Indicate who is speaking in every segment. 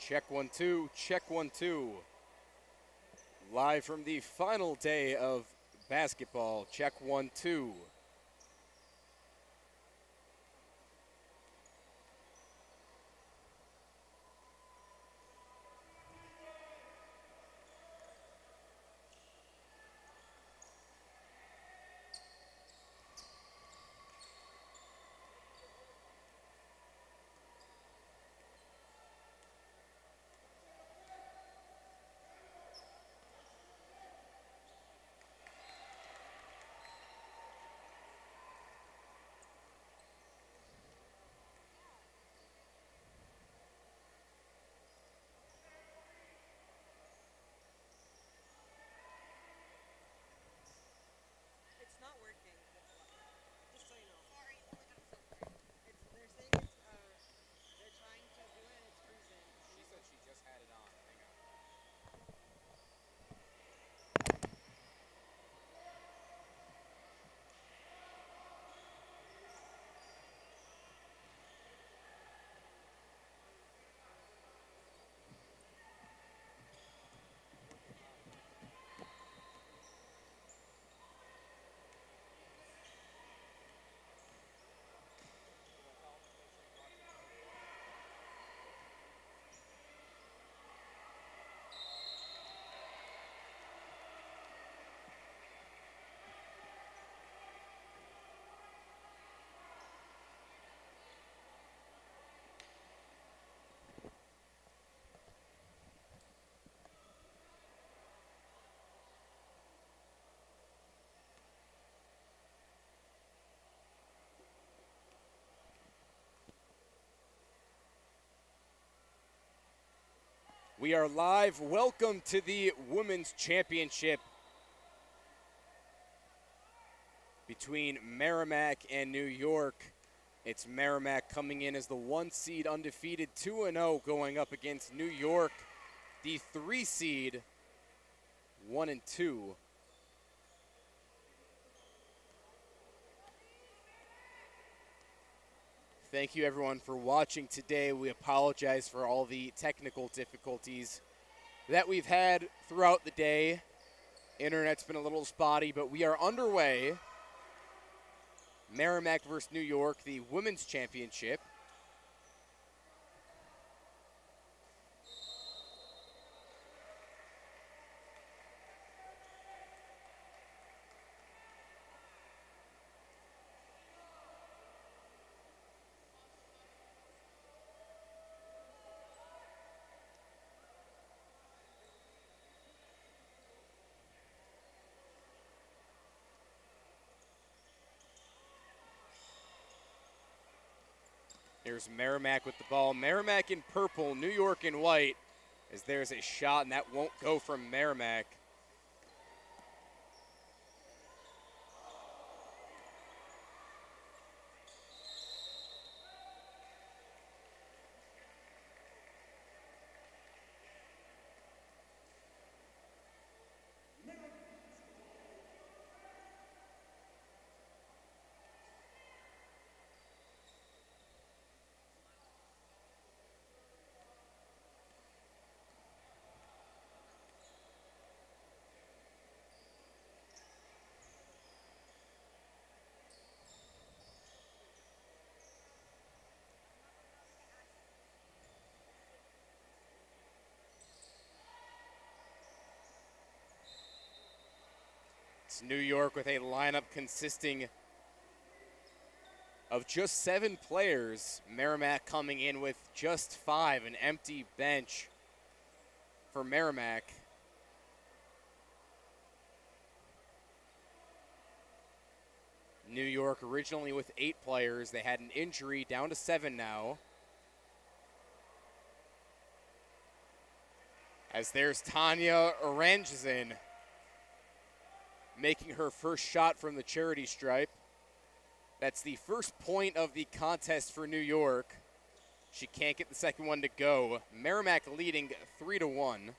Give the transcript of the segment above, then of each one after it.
Speaker 1: Check 1 2, check 1 2. Live from the final day of basketball. Check 1 2.
Speaker 2: It's not working. Just so you know. Sorry. They're saying they're trying to do it and it's freezing.
Speaker 1: She said she just had it on. Hang on. We are live. Welcome to the Women's Championship between Merrimack and New York. It's Merrimack coming in as the 1 seed, undefeated, 2-0, going up against New York, the 3 seed, 1-2. Thank you everyone for watching today. We apologize for all the technical difficulties that we've had throughout the day. Internet's been a little spotty, but we are underway. Merrimack versus New York, the Women's Championship. There's Merrimack with the ball. Merrimack in purple, New York in white, as there's a shot, and that won't go from Merrimack. It's New York with a lineup consisting of just 7 players. Merrimack coming in with just 5, an empty bench for Merrimack. New York originally with 8 players. They had an injury, down to 7 now. As there's Tanya Orangezin making her first shot from the charity stripe. That's the first point of the contest for New York. She can't get the second one to go. Merrimack leading 3-1.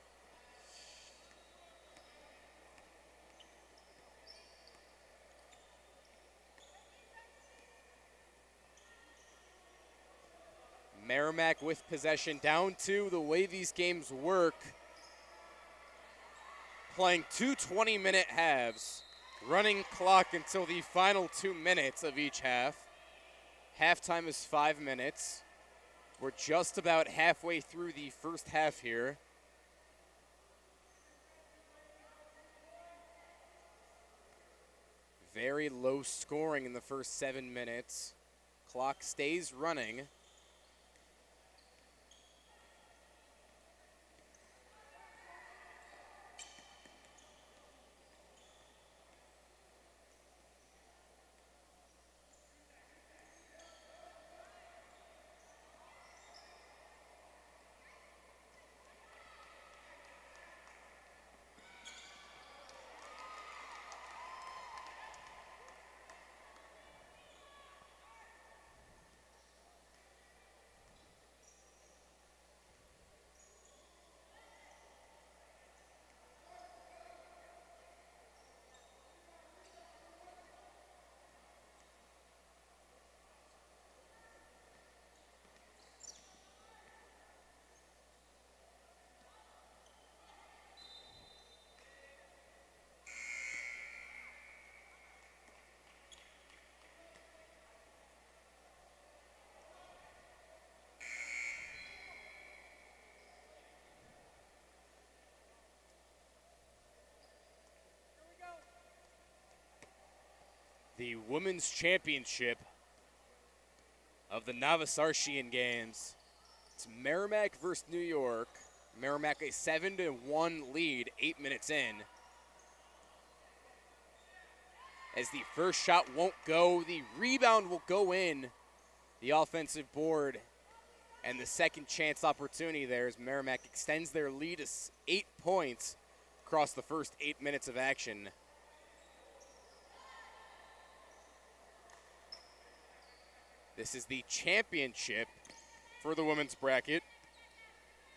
Speaker 1: Merrimack with possession, down 2. The way these games work, playing 2 20-minute halves, running clock until the final 2 minutes of each half. Halftime is 5 minutes. We're just about halfway through the first half here. Very low scoring in the first 7 minutes. Clock stays running. The women's championship of the Navasartian Games. It's Merrimack versus New York. Merrimack a 7-1 lead 8 minutes in. As the first shot won't go, the rebound will go in the offensive board. And the second chance opportunity there as Merrimack extends their lead to 8 points across the first 8 minutes of action. This is the championship for the women's bracket.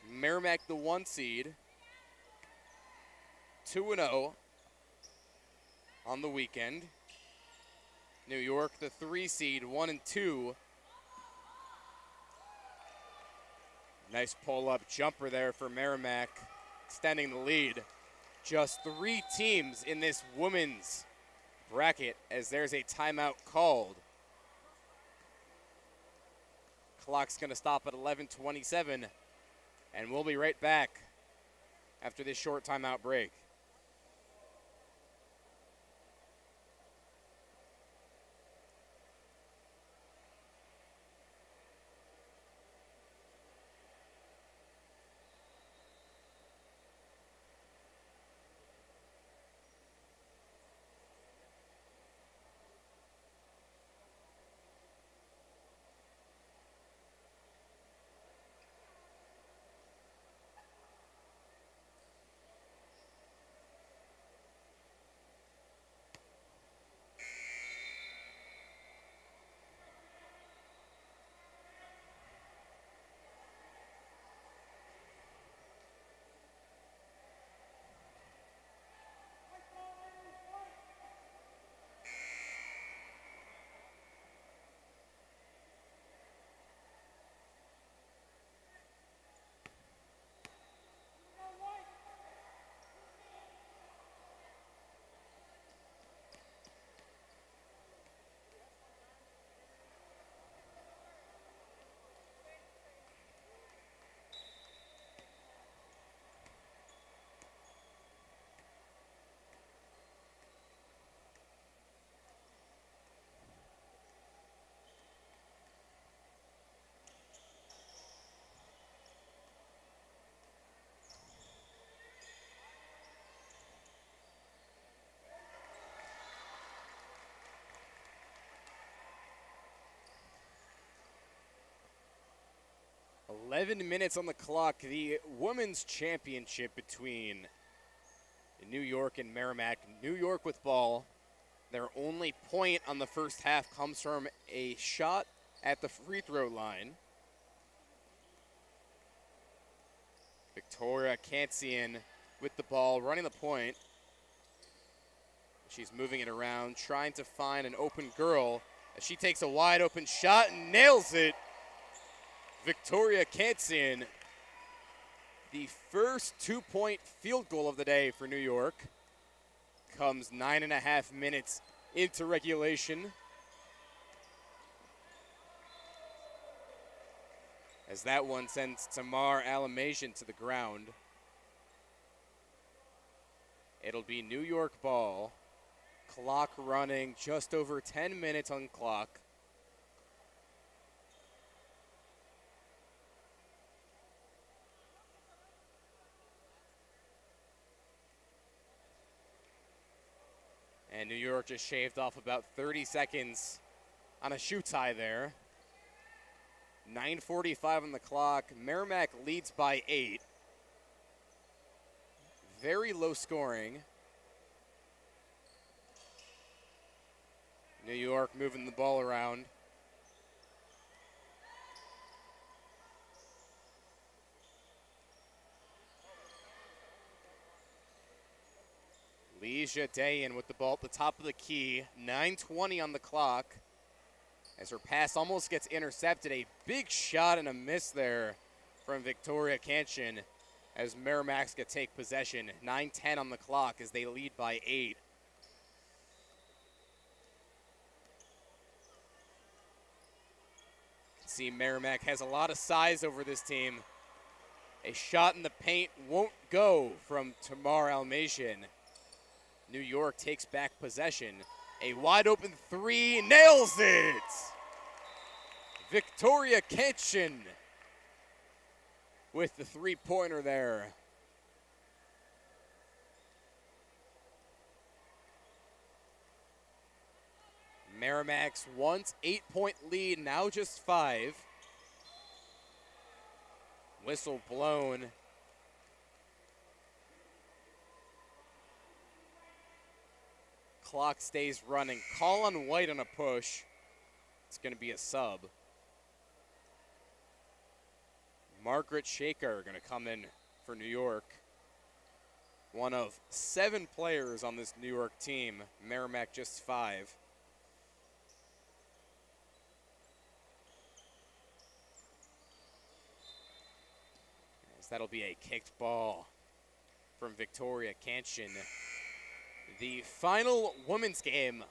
Speaker 1: Merrimack, the 1 seed, 2-0 on the weekend. New York, the 3 seed, 1-2. Nice pull-up jumper there for Merrimack, extending the lead. Just 3 teams in this women's bracket as there's a timeout called. Clock's going to stop at 11:27, and we'll be right back after this short timeout break. "11 minutes on the clock. The women's championship between New York and Merrimack. New York with ball. Their only point on the first half comes from a shot at the free throw line. Victoria Kantsian with the ball, running the point. She's moving it around, trying to find an open girl. As she takes a wide open shot and nails it. Victoria Canson, the first 2-point field goal of the day for New York, comes 9.5 minutes into regulation. As that one sends Tamar Alamasian to the ground. It'll be New York ball. Clock running, just over 10 minutes on clock. And New York just shaved off about 30 seconds on a shoe tie there. 9:45 on the clock. Merrimack leads by 8. Very low scoring. New York moving the ball around. Leisha Dayan with the ball at the top of the key. 9:20 on the clock. As her pass almost gets intercepted. A big shot and a miss there from Victoria Canson as Merrimack's gonna take possession. 9:10 on the clock as they lead by 8. See, Merrimack has a lot of size over this team. A shot in the paint won't go from Tamar Alamasian. New York takes back possession. A wide open three, nails it! Victoria Canson with the three-pointer there. Merrimack's once 8-point lead, now just 5. Whistle blown. Clock stays running. Call on White on a push. It's going to be a sub. Margaret Shaker going to come in for New York. One of 7 players on this New York team. Merrimack just 5. As that'll be a kicked ball from Victoria Canson. The final women's game,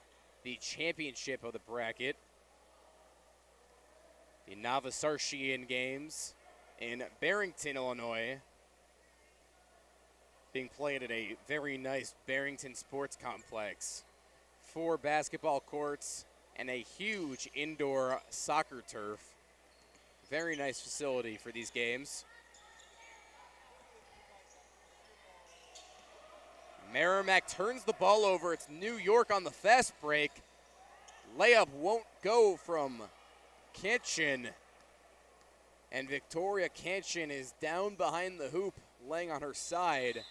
Speaker 1: the championship of the bracket. The Navasarchian Games in Barrington, Illinois. Being played at a very nice Barrington Sports Complex. 4 basketball courts and a huge indoor soccer turf. Very nice facility for these games. Merrimack turns the ball over. It's New York on the fast break. Layup won't go from Canson. And Victoria Canson is down behind the hoop, laying on her side.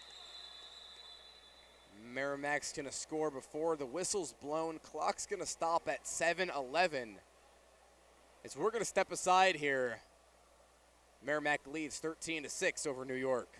Speaker 1: Merrimack's gonna score before the whistle's blown. Clock's gonna stop at 7:11. As we're gonna step aside here. Merrimack leads 13-6 over New York.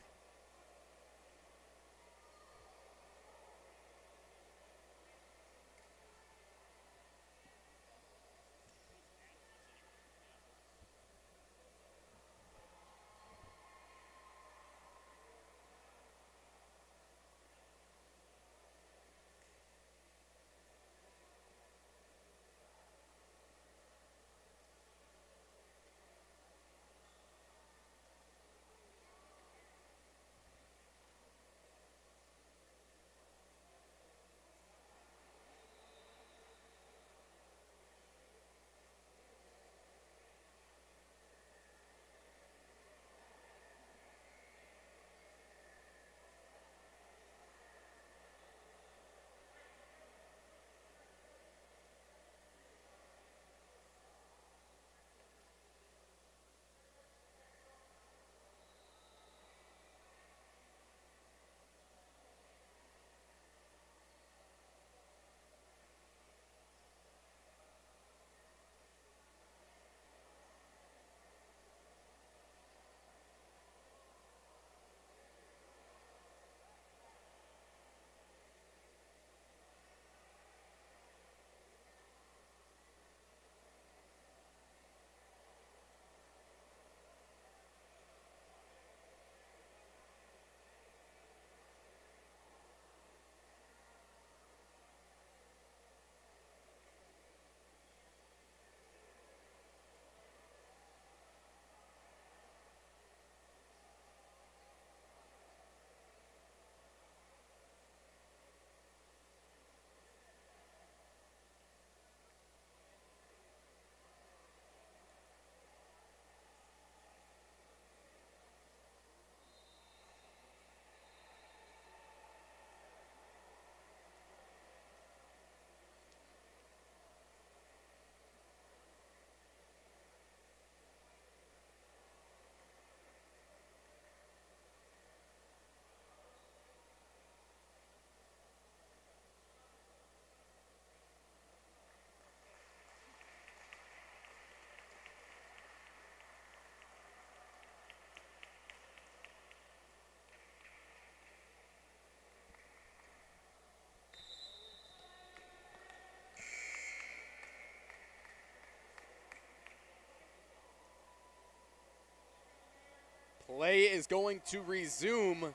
Speaker 1: Play is going to resume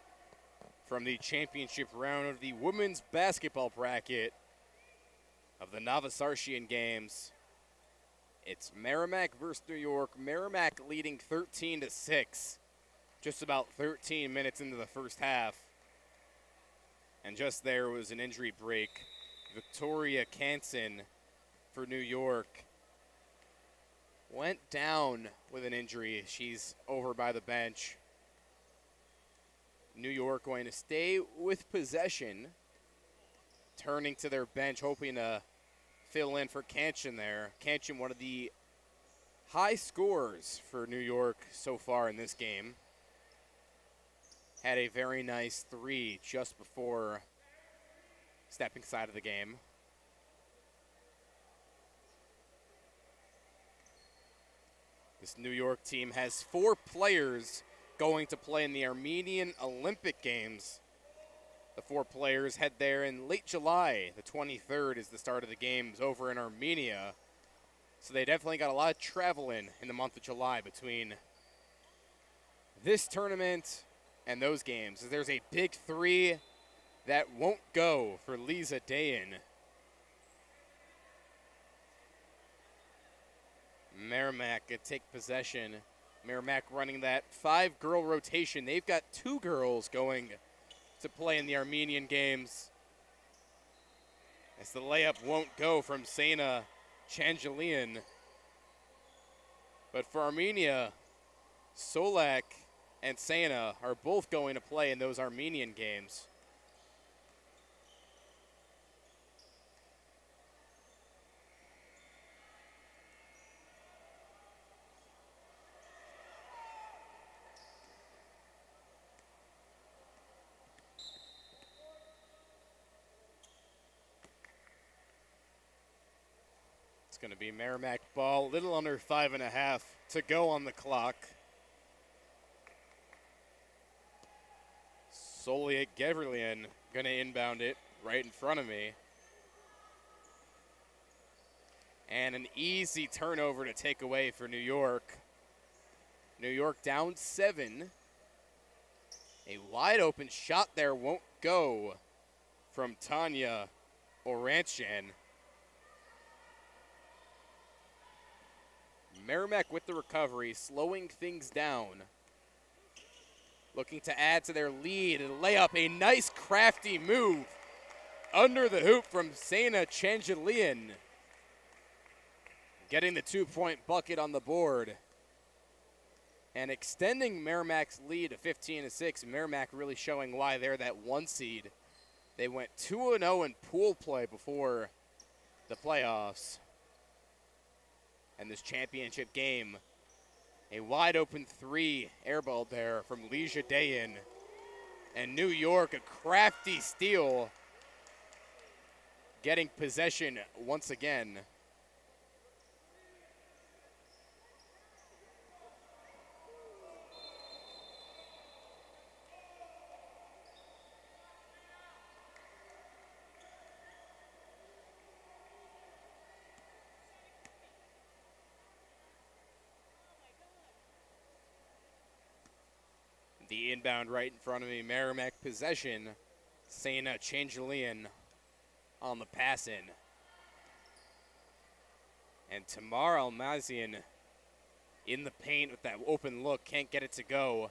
Speaker 1: from the championship round of the women's basketball bracket of the Navasartian Games. It's Merrimack versus New York. Merrimack leading 13-6, just about 13 minutes into the first half. And just there was an injury break. Victoria Canson for New York went down with an injury. She's over by the bench. New York going to stay with possession, turning to their bench, hoping to fill in for Canson there. Canson, one of the high scorers for New York so far in this game. Had a very nice three just before stepping side of the game. This New York team has 4 players going to play in the Armenian Olympic Games. The 4 players head there in late July. The 23rd is the start of the games over in Armenia. So they definitely got a lot of travel in the month of July between this tournament and those games. There's a big 3 that won't go for Lisa Dayan. Merrimack could take possession. Merrimack running that 5-girl rotation. They've got 2 girls going to play in the Armenian Games, as the layup won't go from Sana Changelian. But for Armenia, Solak and Sana are both going to play in those Armenian Games. Going to be Merrimack ball, little under 5.5 to go on the clock. Soliak Geverlian going to inbound it right in front of me. And an easy turnover to take away for New York. New York down 7. A wide open shot there won't go from Tanya Oranchan. Merrimack with the recovery, slowing things down. Looking to add to their lead and lay up a nice crafty move under the hoop from Sana Changelian. Getting the 2-point bucket on the board. And extending Merrimack's lead to 15-6. Merrimack really showing why they're that 1 seed. They went 2-0 in pool play before the playoffs. And this championship game, a wide open 3 airball there from Leisha Dayan. And New York, a crafty steal, getting possession once again. The inbound right in front of me, Merrimack possession. Sana Changelian on the pass in. And Tamar Almazian in the paint with that open look, can't get it to go.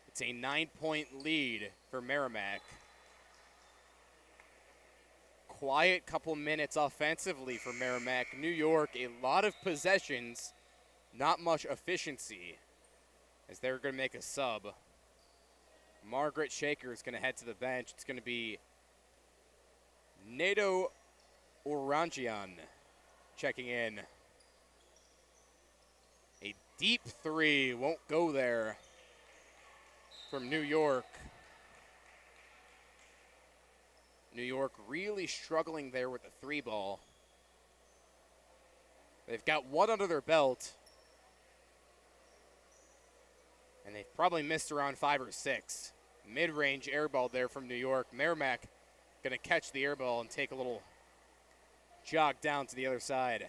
Speaker 1: It's a 9-point lead for Merrimack. Quiet couple minutes offensively for Merrimack. New York, a lot of possessions, not much efficiency, as they're going to make a sub. Margaret Shaker is going to head to the bench. It's going to be Nato Orangian checking in. A deep 3 won't go there from New York. New York really struggling there with the 3 ball. They've got 1 under their belt. And they've probably missed around 5 or 6. Mid-range air ball there from New York. Merrimack going to catch the air ball and take a little jog down to the other side.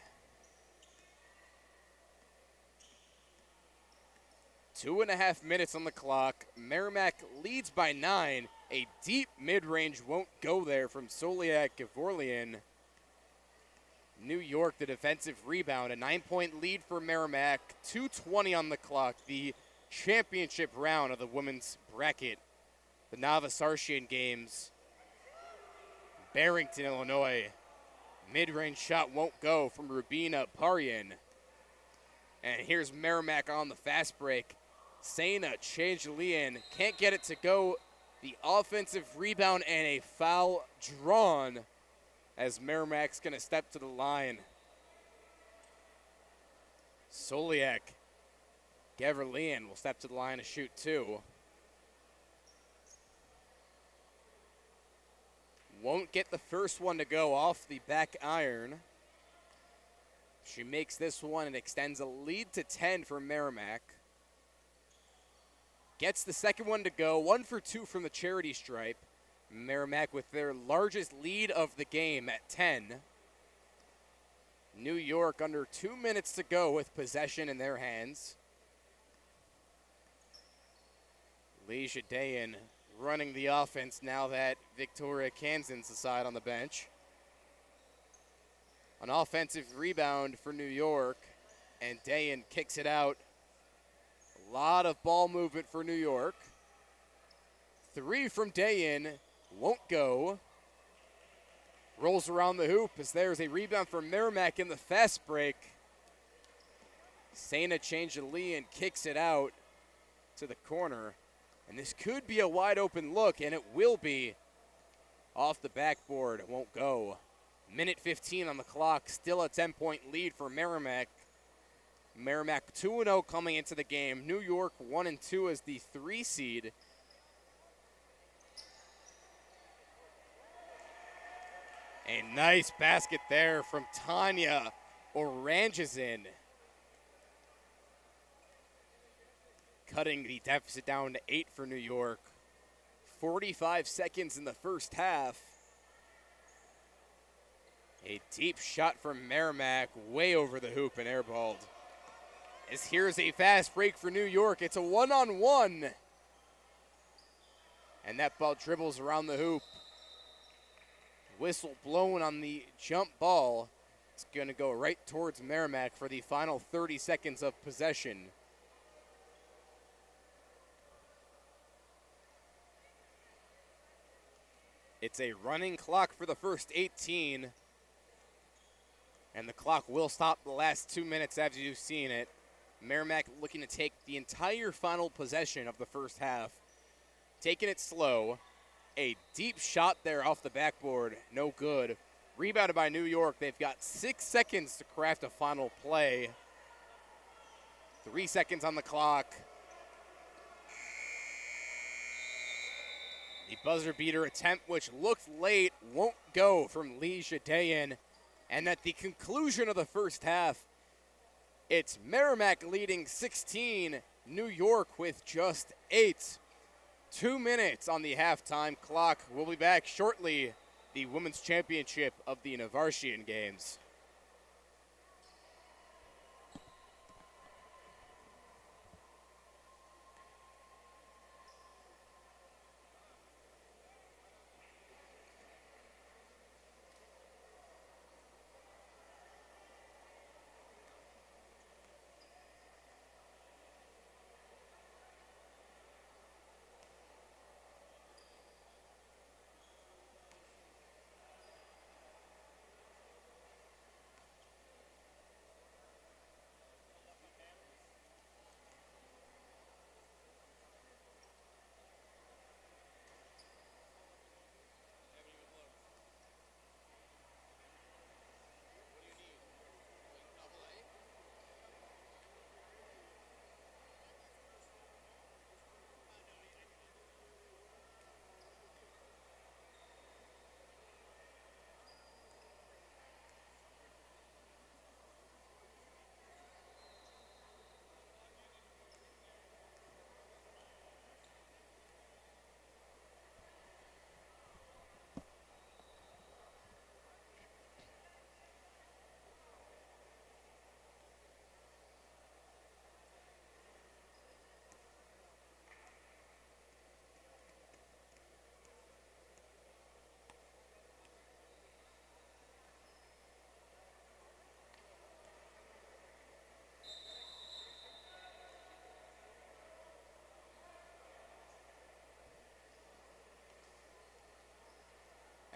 Speaker 1: 2.5 minutes on the clock. Merrimack leads by 9. A deep mid-range won't go there from Soliak Gavorlian. New York, the defensive rebound. A 9-point lead for Merrimack. 2:20 on the clock. The championship round of the women's bracket. The Navasartian Games. Barrington, Illinois. Mid-range shot won't go from Rubina Parian. And here's Merrimack on the fast break. Sena Changelian can't get it to go. The offensive rebound and a foul drawn as Merrimack's going to step to the line. Soliak Gavrilian will step to the line to shoot 2. Won't get the first one to go off the back iron. She makes this one and extends a lead to 10 for Merrimack. Gets the second one to go, 1 for 2 from the charity stripe. Merrimack with their largest lead of the game at 10. New York under 2 minutes to go with possession in their hands. Leisha Dayan running the offense now that Victoria Kansan's aside on the bench. An offensive rebound for New York, and Dayan kicks it out. A lot of ball movement for New York. 3 from Dayan, won't go. Rolls around the hoop as there's a rebound for Merrimack in the fast break. Sena Changelian kicks it out to the corner. And this could be a wide open look, and it will be. Off the backboard, it won't go. Minute 15 on the clock, still a 10-point lead for Merrimack. Merrimack 2-0 coming into the game. New York 1-2 as the 3 seed. A nice basket there from Tanya Orangesin. Cutting the deficit down to 8 for New York. 45 seconds in the first half. A deep shot from Merrimack, way over the hoop and airballed. As here's a fast break for New York. It's a 1-on-1. And that ball dribbles around the hoop. Whistle blown on the jump ball. It's going to go right towards Merrimack for the final 30 seconds of possession. It's a running clock for the first 18. And the clock will stop the last 2 minutes as you've seen it. Merrimack looking to take the entire final possession of the first half. Taking it slow. A deep shot there off the backboard. No good. Rebounded by New York. They've got 6 seconds to craft a final play. 3 seconds on the clock. The buzzer beater attempt, which looked late, won't go from Leisha Dayan. And at the conclusion of the first half, it's Merrimack leading 16, New York with just 8. 2 minutes on the halftime clock. We'll be back shortly. The Women's Championship of the Navasartian Games.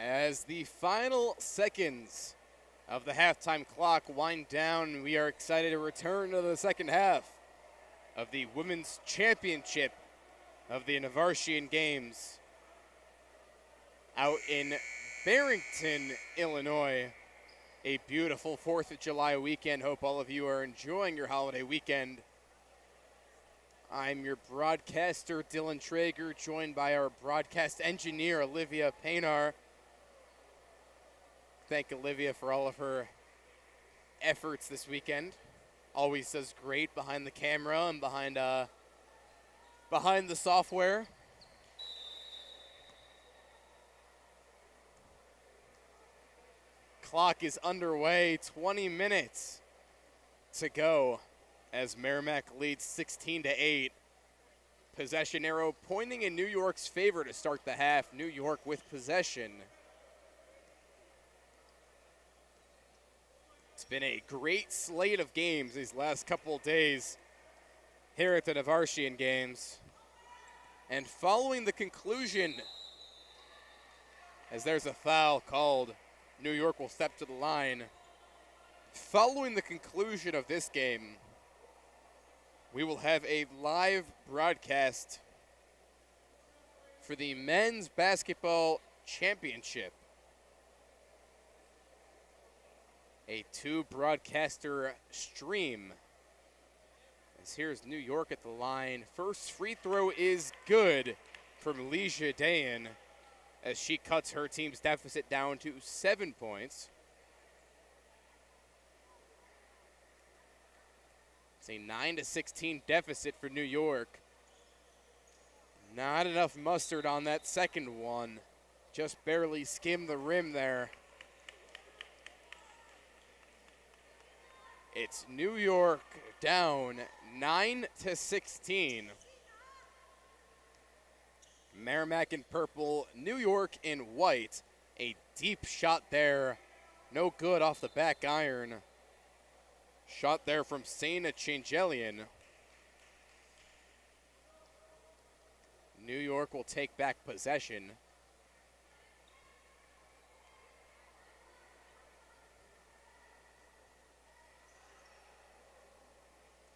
Speaker 1: As the final seconds of the halftime clock wind down, we are excited to return to the second half of the Women's Championship of the Navartian Games out in Barrington, Illinois. A beautiful 4th of July weekend. Hope all of you are enjoying your holiday weekend. I'm your broadcaster, Dylan Traeger, joined by our broadcast engineer, Olivia Paynar. Thank Olivia for all of her efforts this weekend. Always does great behind the camera and behind the software. Clock is underway, 20 minutes to go as Merrimack leads 16-8. Possession arrow pointing in New York's favor to start the half. New York with possession. It's been a great slate of games these last couple of days here at the Navartian Games. And following the conclusion, as there's a foul called, New York will step to the line. Following the conclusion of this game, we will have a live broadcast for the men's basketball championship. A 2-broadcaster stream. As here's New York at the line. First free throw is good from Leisha Dayan, as she cuts her team's deficit down to 7 points. It's a 9-16 deficit for New York. Not enough mustard on that second one. Just barely skimmed the rim there. It's New York down 9-16. Merrimack in purple, New York in white. A deep shot there. No good off the back iron. Shot there from Saina Changelian. New York will take back possession.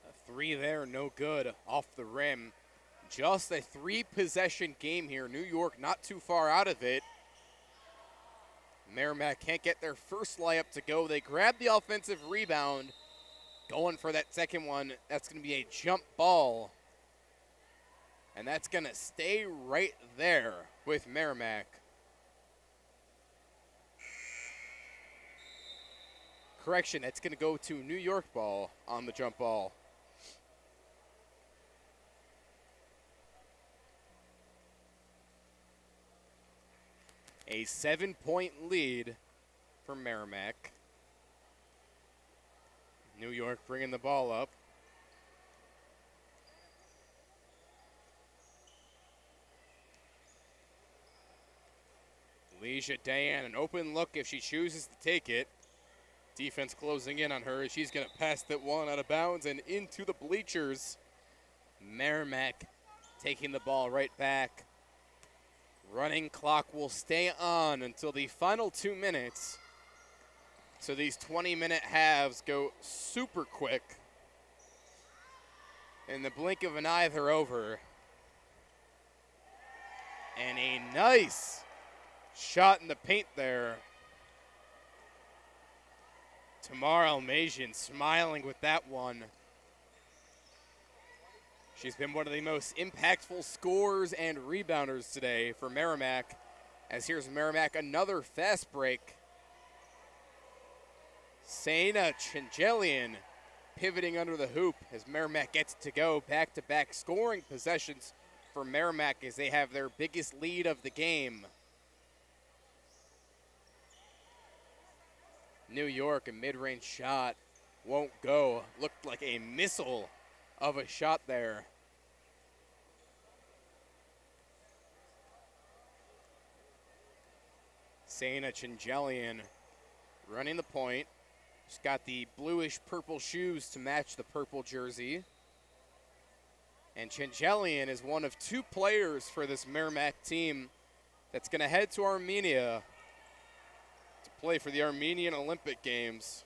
Speaker 1: A 3 there, no good off the rim. Just a 3-possession game here. New York not too far out of it. Merrimack can't get their first layup to go. They grab the offensive rebound. Going for that second one. That's going to be a jump ball. And that's going to stay right there with Merrimack. Correction, that's going to go to New York ball on the jump ball. A 7-point lead for Merrimack. New York bringing the ball up. Leisha Dayan, an open look if she chooses to take it. Defense closing in on her. She's going to pass that one out of bounds and into the bleachers. Merrimack taking the ball right back. Running clock will stay on until the final 2 minutes. So these 20-minute halves go super quick. In the blink of an eye, they're over. And a nice shot in the paint there. Tamara Almazian smiling with that one. She's been one of the most impactful scorers and rebounders today for Merrimack. As here's Merrimack, another fast break. Saina Changelian pivoting under the hoop as Merrimack gets to go. Back-to-back scoring possessions for Merrimack as they have their biggest lead of the game. New York, a mid-range shot won't go. Looked like a missile of a shot there. Saina Changelian running the point. She's got the bluish purple shoes to match the purple jersey. And Changelian is one of 2 players for this Merrimack team that's going to head to Armenia to play for the Armenian Olympic Games.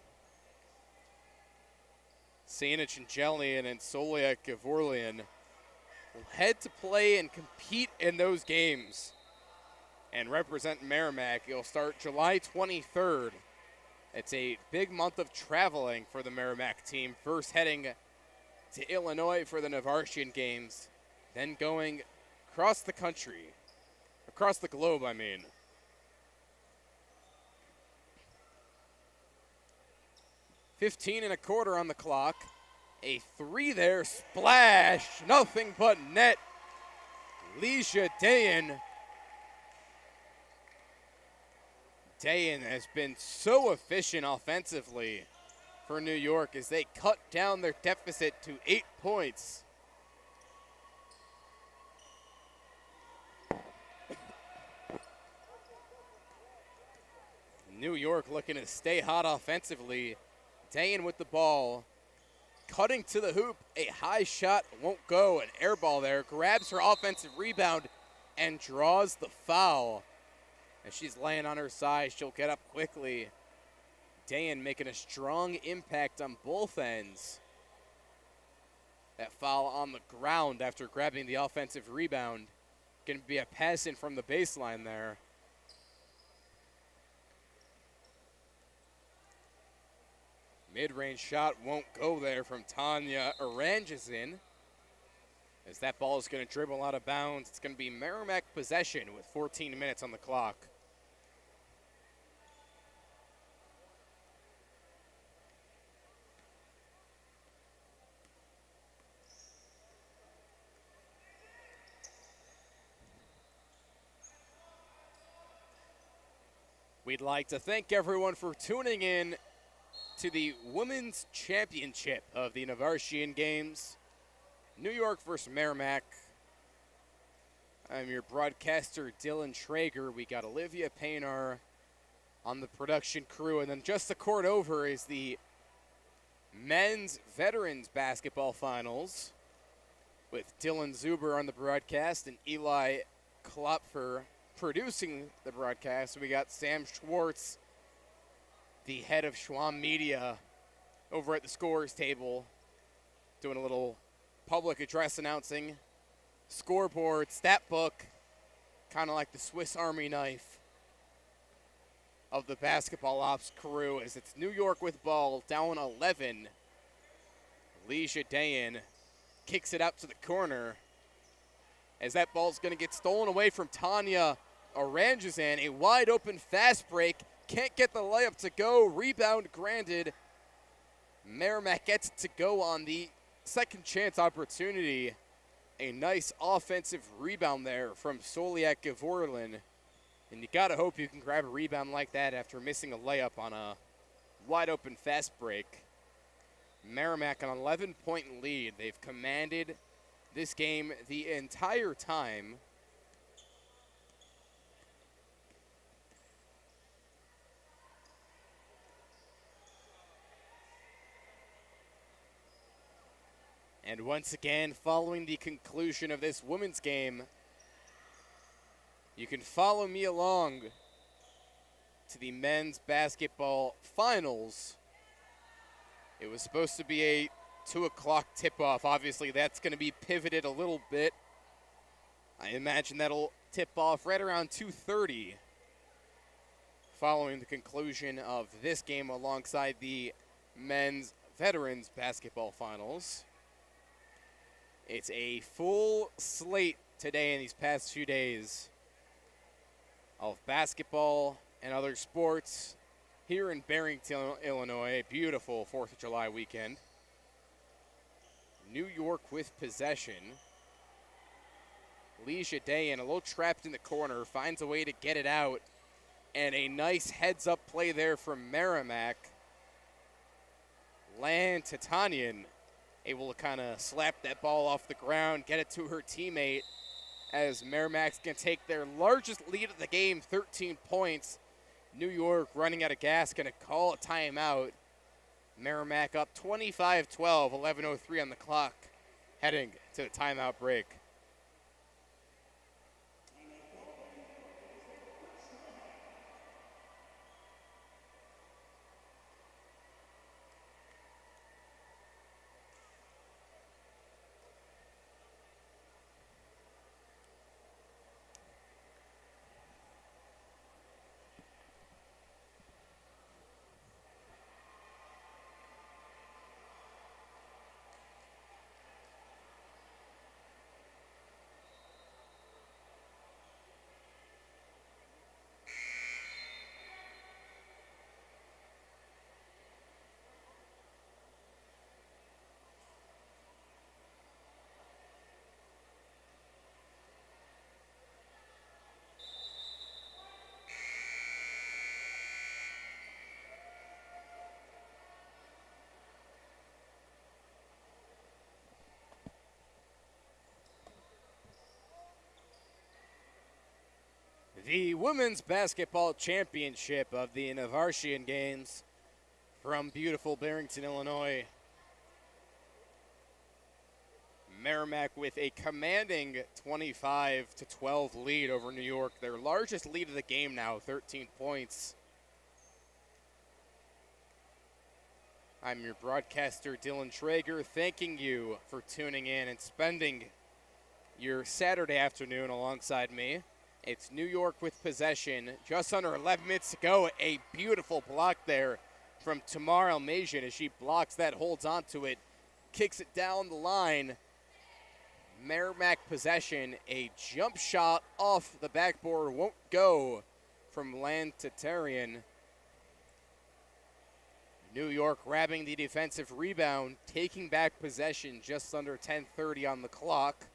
Speaker 1: Sanich and Jelian and Soliak Gavorlian will head to play and compete in those games and represent Merrimack. It'll start July 23rd. It's a big month of traveling for the Merrimack team. First heading to Illinois for the Navartian Games, then going across the country, across the globe, I mean. $15.25 on the clock. A 3 there, splash, nothing but net. Leisha Dayan. Dayan has been so efficient offensively for New York as they cut down their deficit to 8 points. New York looking to stay hot offensively. Dayan with the ball, cutting to the hoop. A high shot won't go. An air ball there. Grabs her offensive rebound and draws the foul. As she's laying on her side, she'll get up quickly. Dayan making a strong impact on both ends. That foul on the ground after grabbing the offensive rebound. Going to be a pass in from the baseline there. Mid-range shot won't go there from Tanya Aranjazin. As that ball is going to dribble out of bounds. It's going to be Merrimack possession with 14 minutes on the clock. We'd like to thank everyone for tuning in to the Women's Championship of the Navartian Games. New York versus Merrimack. I'm your broadcaster, Dylan Traeger. We got Olivia Paynar on the production crew. And then just the court over is the men's veterans basketball finals with Dylan Zuber on the broadcast and Eli Klopfer producing the broadcast. We got Sam Schwartz, the head of Schwam Media, over at the scorers table, doing a little public address announcing. Scoreboard, stat book, kind of like the Swiss Army knife of the basketball ops crew as it's New York with ball, down 11. Leisha Dayan kicks it out to the corner as that ball's going to get stolen away from Tanya Aranjazin. A wide open fast break. Can't get the layup to go. Rebound granted. Merrimack gets it to go on the second chance opportunity. A nice offensive rebound there from Soliak Gavorlin. And you got to hope you can grab a rebound like that after missing a layup on a wide open fast break. Merrimack an 11-point lead. They've commanded this game the entire time. And once again, following the conclusion of this women's game, you can follow me along to the men's basketball finals. It was supposed to be a 2 o'clock tip-off. Obviously, that's going to be pivoted a little bit. I imagine that'll tip off right around 2:30 following the conclusion of this game alongside the men's veterans basketball finals. It's a full slate today in these past few days of basketball and other sports here in Barrington, Illinois. A beautiful 4th of July weekend. New York with possession. Leisha Dayan, a little trapped in the corner, finds a way to get it out. And a nice heads-up play there from Merrimack. Lan Titanyan able to kind of slap that ball off the ground, get it to her teammate as Merrimack's going to take their largest lead of the game, 13 points. New York running out of gas, going to call a timeout. Merrimack up 25-12, 11:03 on the clock, heading to the timeout break. The Women's Basketball Championship of the Navartian Games from beautiful Barrington, Illinois. Merrimack with a commanding 25-12 lead over New York. Their largest lead of the game now, 13 points. I'm your broadcaster, Dylan Traeger, thanking you for tuning in and spending your Saturday afternoon alongside me. It's New York with possession. Just under 11 minutes to go. A beautiful block there from Tamar Almazian as she blocks that, holds onto it, kicks it down the line. Merrimack possession. A jump shot off the backboard won't go from Lan-Tatarian. New York grabbing the defensive rebound, taking back possession just under 10:30 on the clock.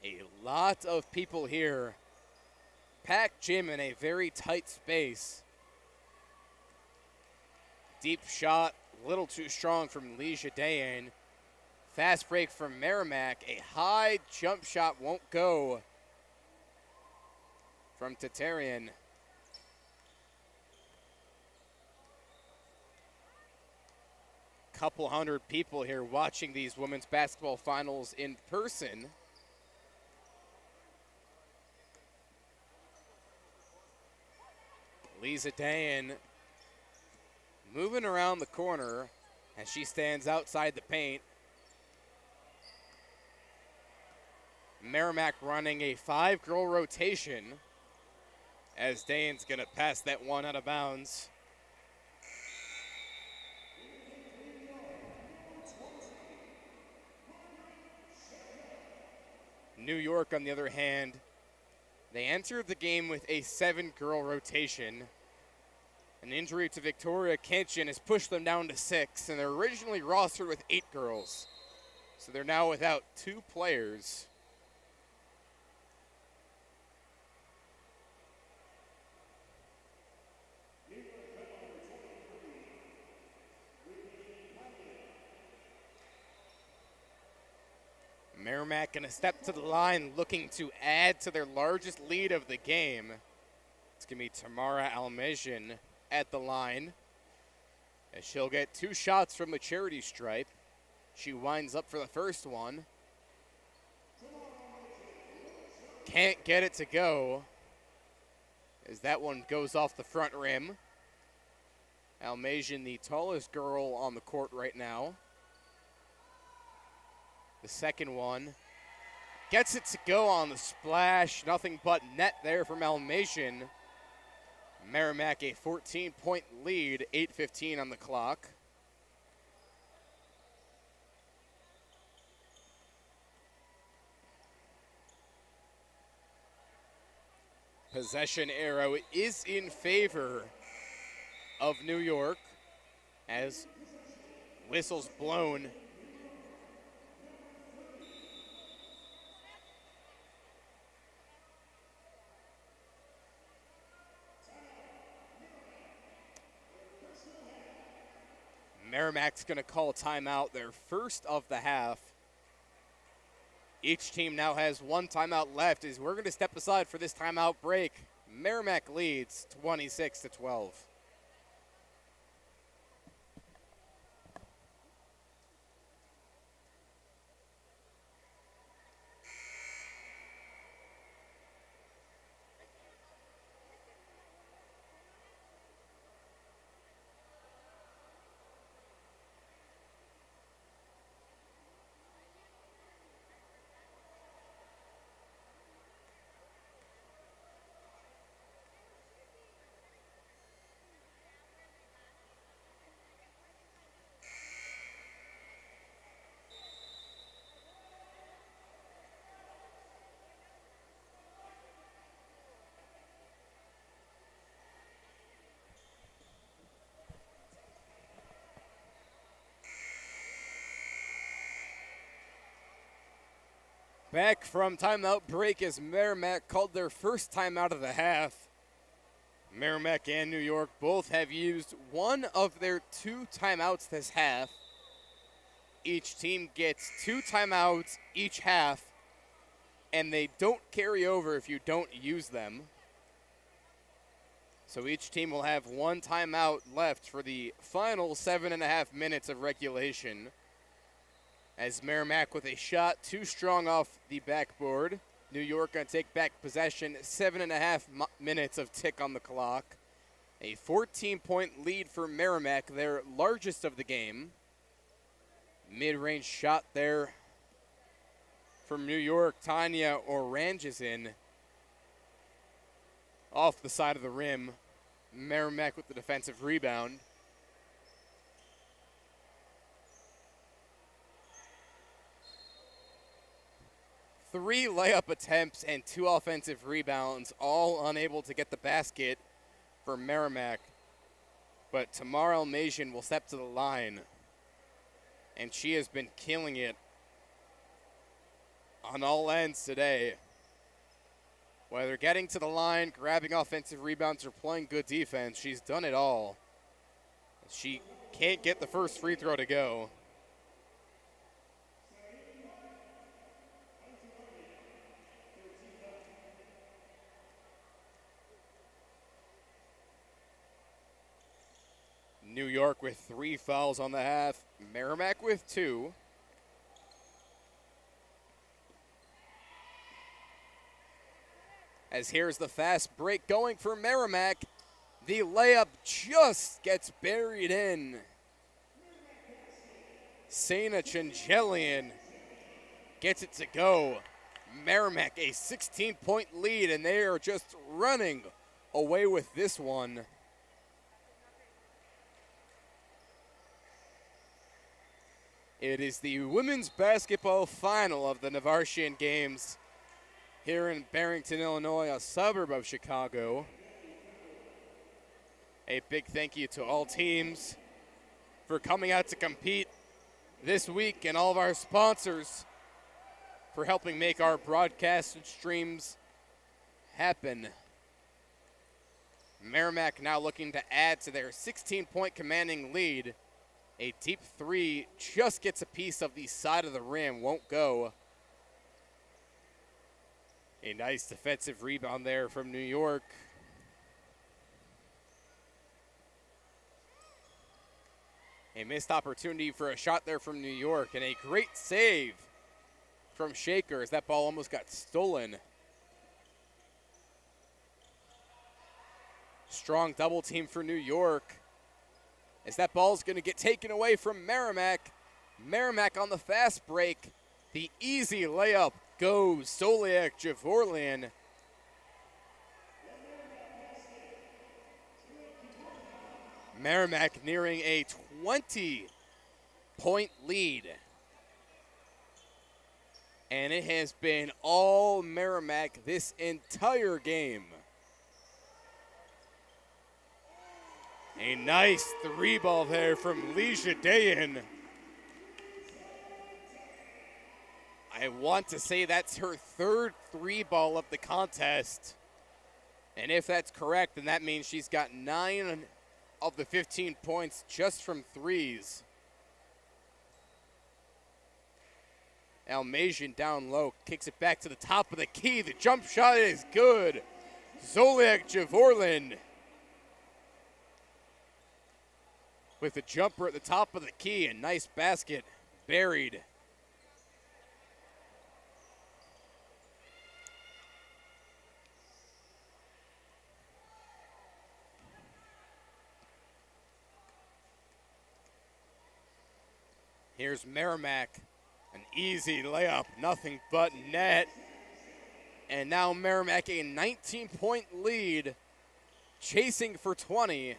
Speaker 1: A lot of people here. Packed gym in a very tight space. Deep shot, a little too strong from Leisha Dayan. Fast break from Merrimack. A high jump shot won't go from Tatarian. Couple hundred people here watching these women's basketball finals in person. Leisha Dayan moving around the corner as she stands outside the paint. Merrimack running a 5-girl rotation as Dayan's gonna pass that one out of bounds. New York, on the other hand, they entered the game with a 7-girl rotation. An injury to Victoria Kinchin has pushed them down to 6, and they're originally rostered with 8 girls. So they're now without 2 players. Merrimack gonna step to the line, looking to add to their largest lead of the game. It's gonna be Tamara Almazian at the line, as she'll get 2 shots from the charity stripe. She winds up for the first one. Can't get it to go, as that one goes off the front rim. Almazian, the tallest girl on the court right now. The second one gets it to go on the splash. Nothing but net there from Almazian. Merrimack a 14-point lead, 8:15 on the clock. Possession arrow is in favor of New York as whistles blown. Merrimack's going to call timeout, their first of the half. Each team now has 1 timeout left, as we're going to step aside for this timeout break. Merrimack leads 26-12. Back from timeout break as Merrimack called their first timeout of the half. Merrimack and New York both have used one of their 2 timeouts this half. Each team gets 2 timeouts each half. and they don't carry over if you don't use them. So each team will have one timeout left for the final 7.5 minutes of regulation. As Merrimack with a shot too strong off the backboard. New York going to take back possession. 7.5 minutes of tick on the clock. A 14-point lead for Merrimack, their largest of the game. Mid-range shot there from New York. Tanya Oranges off the side of the rim. Merrimack with the defensive rebound. Three layup attempts and 2 offensive rebounds, all unable to get the basket for Merrimack. But Tamar Almasian will step to the line, and she has been killing it on all ends today. Whether getting to the line, grabbing offensive rebounds, or playing good defense, she's done it all. She can't get the first free throw to go. New York with 3 fouls on the half. Merrimack with 2. As here's the fast break going for Merrimack. The layup just gets buried in. Sana Changelian gets it to go. Merrimack a 16-point lead, and they are just running away with this one. It is the women's basketball final of the Navartian Games here in Barrington, Illinois, a suburb of Chicago. A big thank you to all teams for coming out to compete this week, and all of our sponsors for helping make our broadcast and streams happen. Merrimack now looking to add to their 16-point commanding lead. A deep 3 just gets a piece of the side of the rim, won't go. A nice defensive rebound there from New York. A missed opportunity for a shot there from New York, and a great save from Shaker as that ball almost got stolen. Strong double team for New York, as that ball's going to get taken away from Merrimack. Merrimack on the fast break. The easy layup goes. Soliak Javorlian. Merrimack nearing a 20-point lead. And it has been all Merrimack this entire game. A nice 3-ball there from Leisha Dayan. I want to say that's her 3rd 3-ball of the contest. And if that's correct, then that means she's got 9 of the 15 points just from 3s. Almasian down low, kicks it back to the top of the key. The jump shot is good. Zoliak Javorlin with the jumper at the top of the key. A nice basket buried. Here's Merrimack. An easy layup, nothing but net. And now Merrimack a 19-point lead, chasing for 20.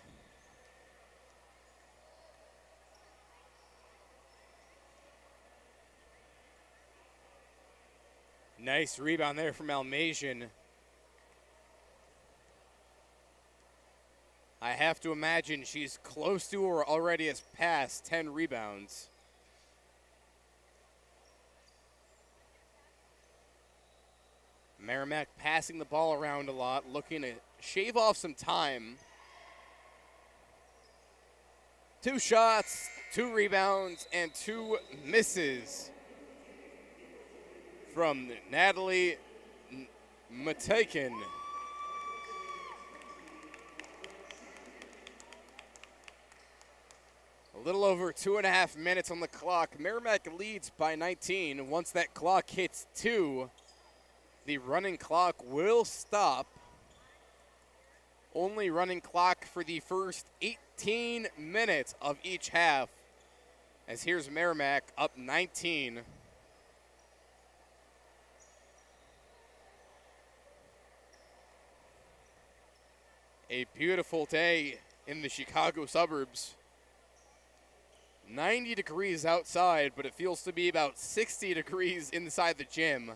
Speaker 1: Nice rebound there from Almasian. I have to imagine she's close to or already has passed 10 rebounds. Merrimack passing the ball around a lot, looking to shave off some time. 2 shots, 2 rebounds, and 2 misses from Natalie Matakin. A little over 2.5 minutes on the clock. Merrimack leads by 19. Once that clock hits 2, the running clock will stop. Only running clock for the first 18 minutes of each half. As here's Merrimack up 19. A beautiful day in the Chicago suburbs. 90 degrees outside, but it feels to be about 60 degrees inside the gym.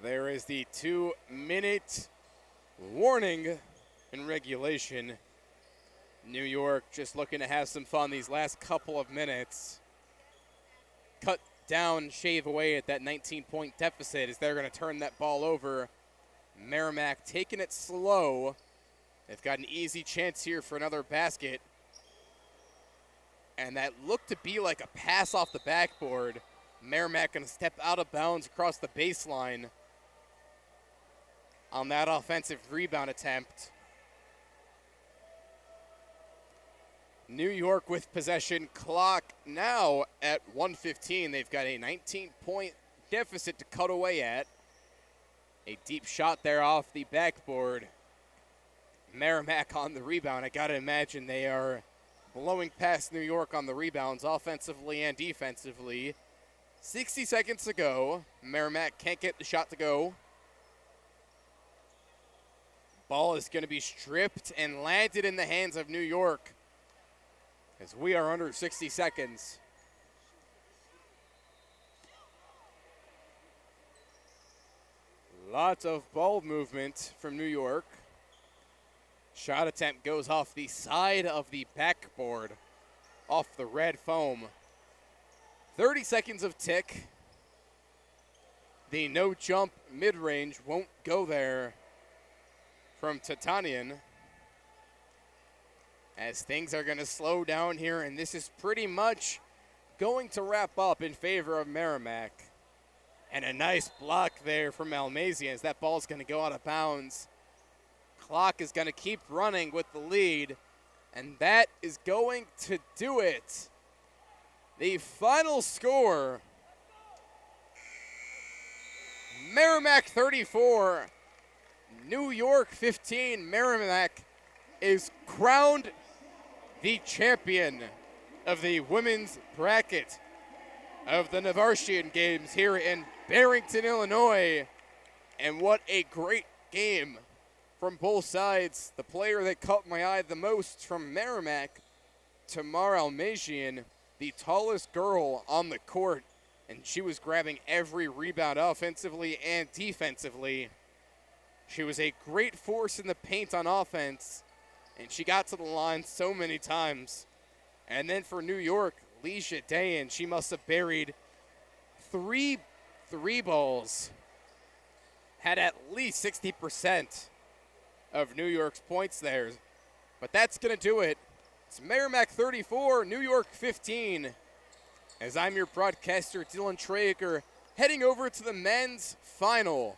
Speaker 1: There is the 2-minute warning in regulation. New York just looking to have some fun these last couple of minutes. Cut down, shave away at that 19-point deficit as they're going to turn that ball over. Merrimack taking it slow. They've got an easy chance here for another basket. And that looked to be like a pass off the backboard. Merrimack going to step out of bounds across the baseline on that offensive rebound attempt. New York with possession, clock now at 1:15. They've got a 19-point deficit to cut away at. A deep shot there off the backboard. Merrimack on the rebound. I gotta imagine they are blowing past New York on the rebounds offensively and defensively. 60 seconds to go. Merrimack can't get the shot to go. Ball is going to be stripped and landed in the hands of New York as we are under 60 seconds. Lots of ball movement from New York. Shot attempt goes off the side of the backboard, off the red foam. 30 seconds of tick. The no jump mid-range won't go there from Tatanian, as things are going to slow down here, and this is pretty much going to wrap up in favor of Merrimack. And a nice block there from Almazian as that ball's going to go out of bounds. Clock is going to keep running with the lead, and that is going to do it. The final score, Merrimack 34, New York 15. Merrimack is crowned the champion of the women's bracket of the Navartian Games here in Barrington, Illinois. And what a great game from both sides. The player that caught my eye the most from Merrimack, Tamar Almazian, the tallest girl on the court, and she was grabbing every rebound offensively and defensively. She was a great force in the paint on offense, and she got to the line so many times. And then for New York, Leisha Dayan, she must have buried three balls, had at least 60% of New York's points there. But that's going to do it. It's Merrimack 34, New York 15. As I'm your broadcaster, Dylan Traeger, heading over to the men's final.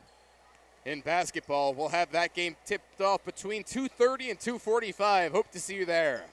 Speaker 1: In basketball, we'll have that game tipped off between 2:30 and 2:45. Hope to see you there.